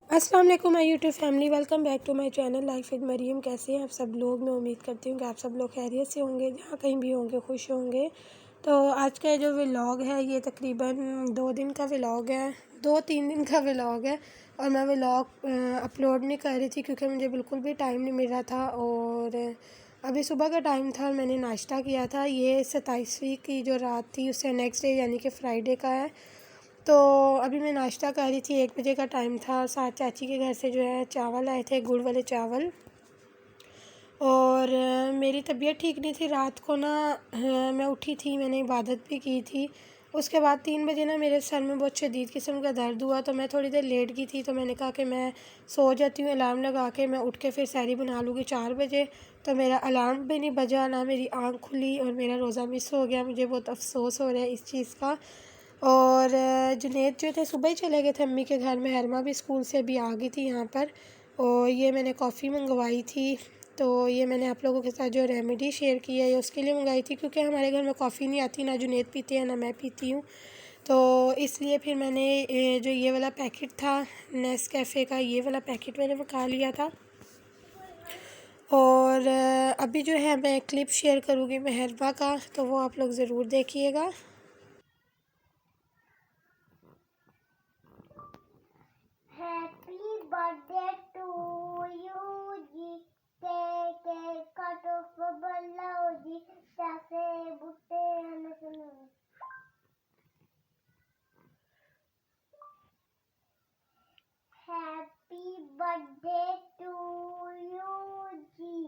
अस्सलाम वालेकुम my YouTube family, welcome back to my channel life with Mariam. कैसे हैं आप सब लोग? मैं उम्मीद करती हूँ कि आप सब लोग खैरियत से होंगे, जहाँ कहीं भी होंगे खुश होंगे। तो आज का जो व्लॉग है ये तकरीबन 2 दिन का व्लॉग है, 2-3 दिन का व्लॉग है। और मैं व्लॉग अपलोड नहीं कर रही थी क्योंकि मुझे बिल्कुल भी टाइम नहीं मिल रहा था। और अभी सुबह का टाइम था और मैंने नाश्ता किया था। ये 27वीं की जो रात थी उससे नेक्स्ट डे यानी कि फ्राइडे का है। तो अभी मैं नाश्ता कर रही थी, 1 बजे का टाइम था। साथ चाची के घर से जो है चावल आए थे, गुड़ वाले चावल। और मेरी तबीयत ठीक नहीं थी रात को ना। मैं उठी थी, मैंने इबादत भी की थी। उसके बाद 3 बजे ना मेरे सर में बहुत शदीद किस्म का दर्द हुआ, तो मैं थोड़ी देर लेट गई थी। तो मैंने कहा कि मैं सो जाती हूँ, अलार्म लगा के मैं उठ के फिर सहरी बना लूँगी 4 बजे। तो मेरा अलार्म भी नहीं बजा, ना मेरी आँख खुली और मेरा रोज़ा मिस हो गया। मुझे बहुत अफसोस हो रहा है इस चीज़ का। और जुनैद जो थे सुबह ही चले गए थे अम्मी के घर में। हरमा भी स्कूल से अभी आ गई थी यहाँ पर। और ये मैंने कॉफ़ी मंगवाई थी। तो ये मैंने आप लोगों के साथ जो रेमेडी शेयर की है ये उसके लिए मंगाई थी, क्योंकि हमारे घर में कॉफ़ी नहीं आती, ना जुनैद पीते हैं ना मैं पीती हूँ। तो इसलिए फिर मैंने जो ये वाला पैकेट था नेस्कैफ़े का, ये वाला पैकेट मैंने मंगा लिया था। और अभी जो है मैं क्लिप शेयर करूँगी मेहरबा का, तो वो आप लोग ज़रूर देखिएगा। Happy birthday to you ji, cake cut ऑफ बल्लाओ जी, तासे बुट्टे हमें सुनो। हैप्पी बर्थडे टू यू जी।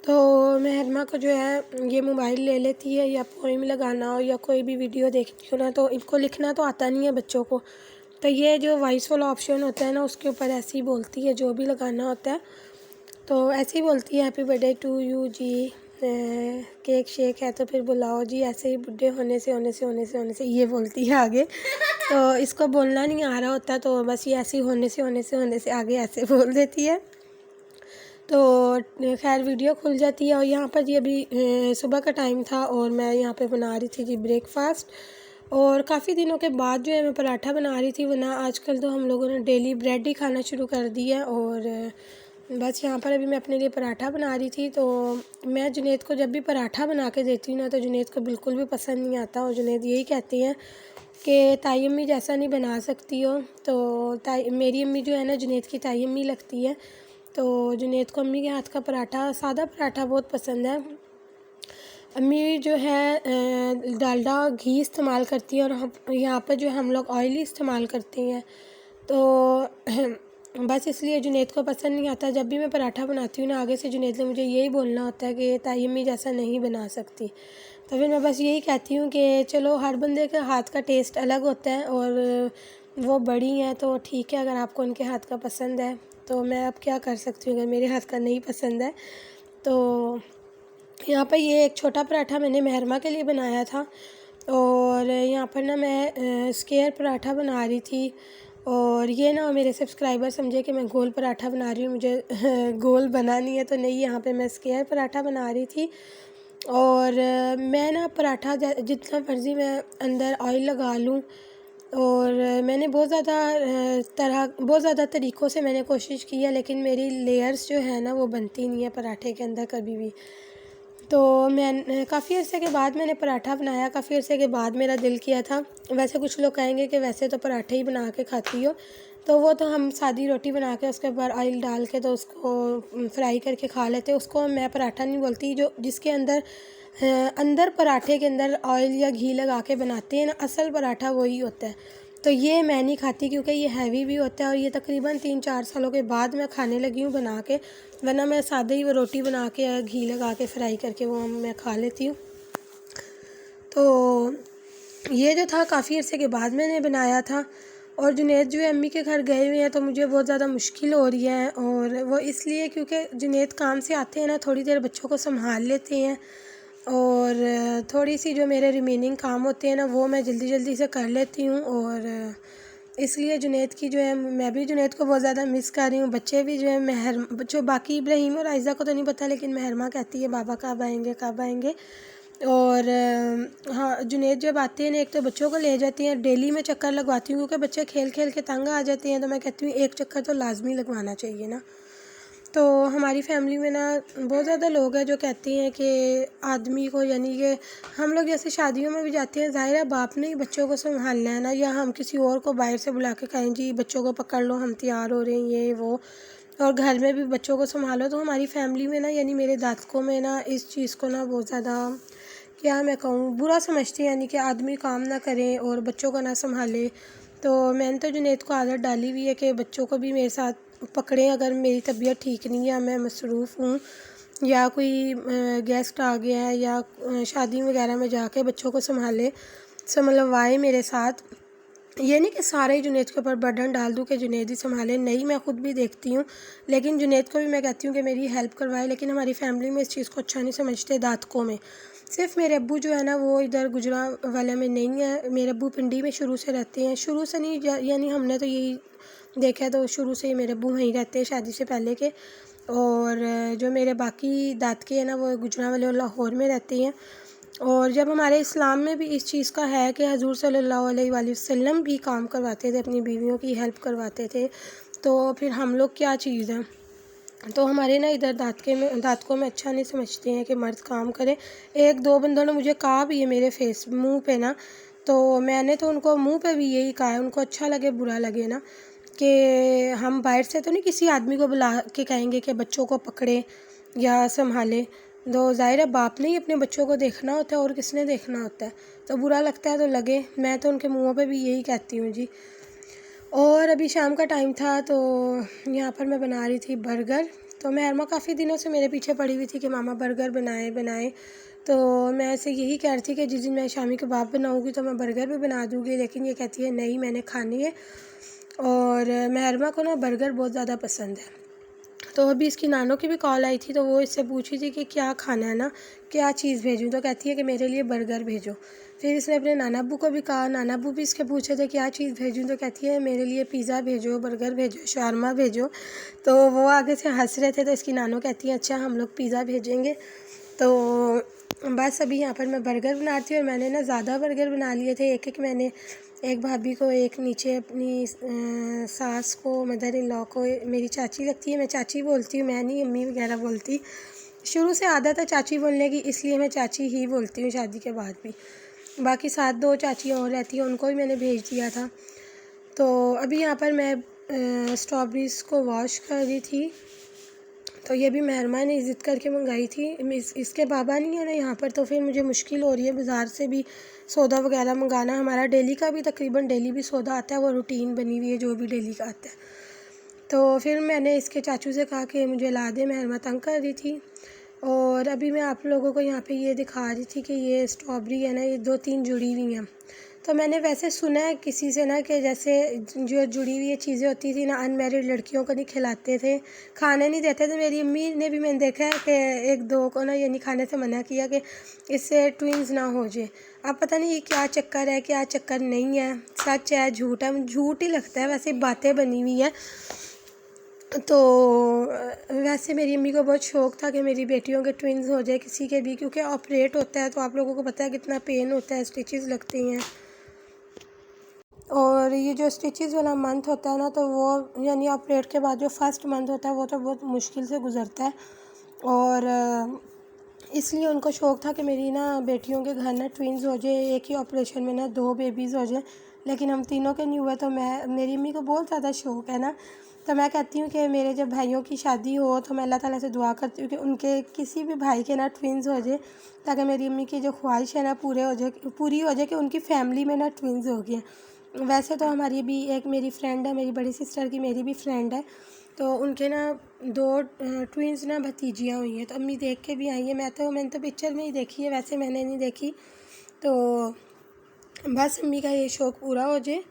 तो मेहरमा को जो है ये मोबाइल ले लेती है, या पोइम लगाना हो या कोई भी वीडियो देखनी हो ना, तो इनको लिखना तो आता नहीं है बच्चों को। तो ये जो वॉइस वाला ऑप्शन होता है ना उसके ऊपर ऐसे ही बोलती है, जो भी लगाना होता है तो ऐसे ही बोलती है happy birthday to you ji. Cake shake है तो फिर बुलाओ जी, ऐसे ही बुढ़े होने से ये बोलती है आगे। तो इसको बोलना नहीं आ रहा होता, तो बस ये ऐसे ही होने से आगे ऐसे बोल देती है। तो खैर वीडियो खुल जाती है। और यहाँ पर जी अभी सुबह का टाइम था और मैं यहाँ पे बना रही थी जी ब्रेकफ़ास्ट। और काफ़ी दिनों के बाद जो है मैं पराठा बना रही थी, वरना आजकल तो हम लोगों ने डेली ब्रेड ही खाना शुरू कर दिया है। और बस यहाँ पर अभी मैं अपने लिए पराठा बना रही थी। तो मैं जुनैद को जब भी पराठा बना के देती हूँ ना, तो जुनैद को बिल्कुल भी पसंद नहीं आता। और जुनैद यही कहती हैं कि ताई अम्मी जैसा नहीं बना सकती हो। तो मेरी अम्मी जो है ना जुनैद की ताई अम्मी लगती है। तो जुनैद को अम्मी के हाथ का पराठा, सादा पराठा बहुत पसंद है। अम्मी जो है डालडा घी इस्तेमाल करती है, और हम यहाँ पर जो हम लोग ऑयल ही इस्तेमाल करते हैं। तो बस इसलिए जुनैद को पसंद नहीं आता। जब भी मैं पराठा बनाती हूँ ना, आगे से जुनैद ने मुझे यही बोलना होता है कि ताई अम्मी जैसा नहीं बना सकती। तो फिर मैं बस यही कहती हूँ कि चलो हर बंदे के हाथ का टेस्ट अलग होता है, और वो बड़ी हैं तो ठीक है, अगर आपको उनके हाथ का पसंद है तो मैं अब क्या कर सकती हूँ अगर मेरे हाथ का नहीं पसंद है। तो यहाँ पर ये एक छोटा पराठा मैंने मेहरमा के लिए बनाया था। और यहाँ पर ना मैं स्क्वायर पराठा बना रही थी। और ये ना मेरे सब्सक्राइबर समझे कि मैं गोल पराठा बना रही हूँ, मुझे गोल बना नहीं है, तो नहीं, यहाँ पे मैं स्क्वायर पराठा बना रही थी। और मैं ना पराठा जितना मर्ज़ी मैं अंदर ऑयल लगा लूँ। और मैंने बहुत ज़्यादा तरीक़ों से मैंने कोशिश की है, लेकिन मेरी लेयर्स जो है ना वो बनती नहीं है पराठे के अंदर कभी भी। तो मैं काफ़ी अर्से के बाद मैंने पराठा बनाया, काफ़ी अर्से के बाद मेरा दिल किया था। वैसे कुछ लोग कहेंगे कि वैसे तो पराठे ही बना के खाती हो, तो वो तो हम सादी रोटी बना के उसके ऊपर ऑयल डाल के तो उसको फ्राई करके खा लेते। उसको मैं पराठा नहीं बोलती। जो जिसके अंदर पराठे के अंदर ऑयल या घी लगा के बनाते हैं ना, असल पराठा वही होता है। तो ये मैं नहीं खाती क्योंकि ये हैवी भी होता है, और ये तकरीबन 3-4 सालों के बाद मैं खाने लगी हूँ बना के, वरना मैं सादे ही वो रोटी बना के घी लगा के फ्राई करके वो मैं खा लेती हूँ। तो ये जो था काफ़ी अर्से के बाद मैंने बनाया था। और जुनैद जो है अम्मी के घर गए हुए हैं, तो मुझे बहुत ज़्यादा मुश्किल हो रही है। और वो इसलिए क्योंकि जुनैद काम से आते हैं ना, थोड़ी देर बच्चों को संभाल लेते हैं, और थोड़ी सी जो मेरे रिमेनिंग काम होते हैं ना वो मैं जल्दी जल्दी से कर लेती हूँ। और इसलिए जुनैद की जो है, मैं भी जुनैद को बहुत ज़्यादा मिस कर रही हूँ। बच्चे भी जो है जो बाकी इब्राहिम और आयज़ा को तो नहीं पता, लेकिन मेहरमा कहती है बाबा कब आएंगे कब आएंगे। और हाँ, जुनैद जब आते हैं एक तो बच्चों को ले जाती हैं, डेली मैं चक्कर लगवाती हूँ क्योंकि बच्चे खेल खेल के तंग आ जाते हैं, तो मैं कहती हूँ एक चक्कर तो लाजमी लगवाना चाहिए ना। तो हमारी फैमिली में ना बहुत ज़्यादा लोग हैं जो कहते हैं कि आदमी को, यानी कि हम लोग जैसे शादियों में भी जाते हैं, ज़ाहिर है बाप ने ही बच्चों को संभालना है ना, या हम किसी और को बाहर से बुला के कहें जी बच्चों को पकड़ लो, हम तैयार हो रहे हैं, ये वो, और घर में भी बच्चों को संभालो। तो हमारी फैमिली में ना, यानी मेरे दादकों में ना इस चीज़ को ना बहुत ज़्यादा, क्या मैं कहूँ, बुरा समझती हैं, यानी कि आदमी काम ना करे और बच्चों को ना संभाले। तो मैंने तो जुनैद को आदत डाली हुई है कि बच्चों को भी मेरे साथ पकड़ें अगर मेरी तबीयत ठीक नहीं है, मैं मसरूफ़ हूँ, या कोई गेस्ट आ गया है, या शादी वगैरह में जाके बच्चों को संभाले, संभलवाए मेरे साथ। ये नहीं कि सारे ही जुनैद के ऊपर बर्डन डाल दूँ कि जुनैद ही संभाले, नहीं, मैं ख़ुद भी देखती हूँ, लेकिन जुनैद को भी मैं कहती हूँ कि मेरी हेल्प करवाए। लेकिन हमारी फैमिली में इस चीज़ को अच्छा नहीं समझते दादकों में। सिर्फ मेरे अब्बू जो है ना वो इधर गुजरांवाला में नहीं है, मेरे अब्बू पिंडी में शुरू से रहते हैं, शुरू से नहीं, यानी हमने तो यही देखा है, तो शुरू से ही मेरे अब्बू वहीं रहते हैं शादी से पहले के। और जो मेरे बाकी दादके हैं ना वो गुजरांवाला और लाहौर में रहते हैं। और जब हमारे इस्लाम में भी इस चीज़ का है कि हजूर सल्लल्लाहु अलैहि वसल्लम भी काम करवाते थे, अपनी बीवियों की हेल्प करवाते थे, तो फिर हम लोग क्या चीज़ हैं। तो हमारे ना इधर दादकों में अच्छा नहीं समझते हैं कि मर्द काम करे। एक दो बंदों ने मुझे कहा भी है मेरे मुंह पे ना, तो मैंने तो उनको मुंह पे भी यही कहा है, उनको अच्छा लगे बुरा लगे ना, कि हम बाहर से तो नहीं किसी आदमी को बुला के कहेंगे कि बच्चों को पकड़े या संभाले। तो ज़ाहिर है बाप ने ही अपने बच्चों को देखना होता है, और किसने देखना होता है। तो बुरा लगता है तो लगे, मैं तो उनके मुँहों पे भी यही कहती हूँ जी। और अभी शाम का टाइम था तो यहाँ पर मैं बना रही थी बर्गर। तो महरमा काफ़ी दिनों से मेरे पीछे पड़ी हुई थी कि मामा बर्गर बनाए बनाए। तो मैं ऐसे यही कह रही थी कि जिस दिन मैं शामी कबाब बनाऊँगी तो मैं बर्गर भी बना दूँगी, लेकिन ये कहती है नहीं मैंने खानी है। और महरमा को ना बर्गर बहुत ज़्यादा पसंद है। तो अभी इसकी नानों की भी कॉल आई थी, तो वो इससे पूछी थी कि क्या खाना है ना, क्या चीज़ भेजूँ, तो कहती है कि मेरे लिए बर्गर भेजो। फिर इसने अपने नाना अब्बू को भी कहा, नाना अब्बू भी इसके पूछे थे क्या चीज़ भेजूँ, तो कहती है मेरे लिए पिज़्ज़ा भेजो, बर्गर भेजो, शारमा भेजो। तो वो आगे से हंस रहे थे, तो इसकी नानों कहती है अच्छा हम लोग पिज़्ज़ा भेजेंगे। तो बस अभी यहाँ पर मैं बर्गर बनाती हूँ, और मैंने ना ज़्यादा बर्गर बना लिए थे, एक एक मैंने, एक भाभी को, एक नीचे अपनी सास को, मदर इन लॉ को, मेरी चाची लगती है, मैं चाची बोलती हूँ, मैं नहीं अम्मी वगैरह बोलती। शुरू से आदत है चाची बोलने की, इसलिए मैं चाची ही बोलती हूँ शादी के बाद भी। बाकी साथ दो चाचियाँ और रहती हैं, उनको भी मैंने भेज दिया था। तो अभी यहाँ पर मैं स्ट्रॉबेरीज़ को वॉश कर रही थी। तो ये भी महरमा ने ज़िद करके मंगाई थी, इसके बाबा नहीं है ना यहाँ पर, तो फिर मुझे मुश्किल हो रही है बाज़ार से भी सौदा वगैरह मंगाना। हमारा डेली का भी तकरीबन डेली भी सौदा आता है, वो रूटीन बनी हुई है जो भी डेली का आता है। तो फिर मैंने इसके चाचू से कहा कि मुझे ला दे, महरमा तंग कर रही थी। और अभी मैं आप लोगों को यहाँ पे ये दिखा रही थी कि ये स्ट्रॉबेरी है ना, ये 2-3 जुड़ी हुई हैं। तो मैंने वैसे सुना है किसी से ना कि जैसे जो जुड़ी हुई ये चीज़ें होती थी ना, अनमैरिड लड़कियों को नहीं खिलाते थे, खाने नहीं देते थे। मेरी अम्मी ने भी मैंने देखा है कि एक दो को ना ये नहीं खाने से मना किया कि इससे ट्विंस ना हो जाए। अब पता नहीं ये क्या चक्कर है, क्या चक्कर नहीं है, सच है झूठ है, झूठ ही लगता है, वैसे बातें बनी हुई हैं। तो वैसे मेरी अम्मी को बहुत शौक़ था कि मेरी बेटियों के ट्विंस हो जाए, किसी के भी, क्योंकि ऑपरेट होता है तो आप लोगों को पता है कितना पेन होता है, स्टिचेस लगती हैं। और ये जो स्टिचेस वाला मंथ होता है ना, तो वो यानी ऑपरेट के बाद जो फर्स्ट मंथ होता है वो तो बहुत मुश्किल से गुज़रता है। और इसलिए उनको शौक़ था कि मेरी ना बेटियों के घर ना ट्विंस हो जाए, एक ही ऑपरेशन में ना 2 बेबीज़ हो जाए। लेकिन हम तीनों के नहीं हुए, तो मेरी अम्मी को बहुत ज़्यादा शौक़ है ना, तो मैं कहती हूँ कि मेरे जब भाइयों की शादी हो तो मैं अल्लाह ताला से दुआ करती हूँ कि उनके किसी भी भाई के ना ट्विंस हो जाए, ताकि मेरी अम्मी की जो ख्वाहिश है ना पूरी हो जाए कि उनकी फ़ैमिली में ना ट्विंस हो गए। वैसे तो हमारी भी एक मेरी फ्रेंड है, मेरी बड़ी सिस्टर की मेरी भी फ्रेंड है, तो उनके ना 2 ट्विंस ना भतीजियाँ हुई हैं, तो अम्मी देख के भी आई है। मैंने तो पिक्चर में ही देखी है, वैसे मैंने नहीं देखी। तो बस अम्मी का ये शौक़ पूरा हो जाए।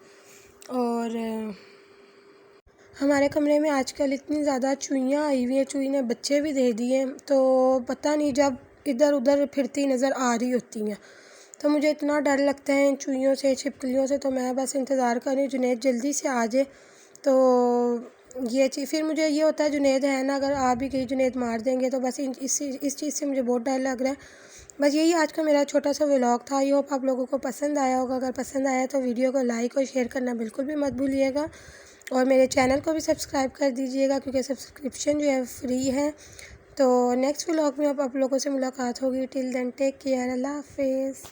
और हमारे कमरे में आजकल इतनी ज़्यादा चूहियाँ आई हुई हैं, चूही ने बच्चे भी दे दिए, तो पता नहीं जब इधर उधर फिरती नज़र आ रही होती हैं, तो मुझे इतना डर लगता है इन चूहियों से, छिपकलियों से। तो मैं बस इंतज़ार कर रही हूँ जुनैद जल्दी से आ जाए। तो ये चीज़ फिर मुझे ये होता है जुनैद है ना, अगर आ भी गई जुनैद मार देंगे, तो बस इस चीज़ से मुझे बहुत डर लग रहा है। बस यही आज का मेरा छोटा सा व्लॉग था। आई होप आप लोगों को पसंद आया होगा। अगर पसंद आया तो वीडियो को लाइक और शेयर करना बिल्कुल भी मत भूलिएगा, और मेरे चैनल को भी सब्सक्राइब कर दीजिएगा क्योंकि सब्सक्रिप्शन जो है फ्री है। तो नेक्स्ट व्लॉग में अब आप लोगों से मुलाकात होगी। टिल देन टेक केयर, अल्लाह हाफिज़।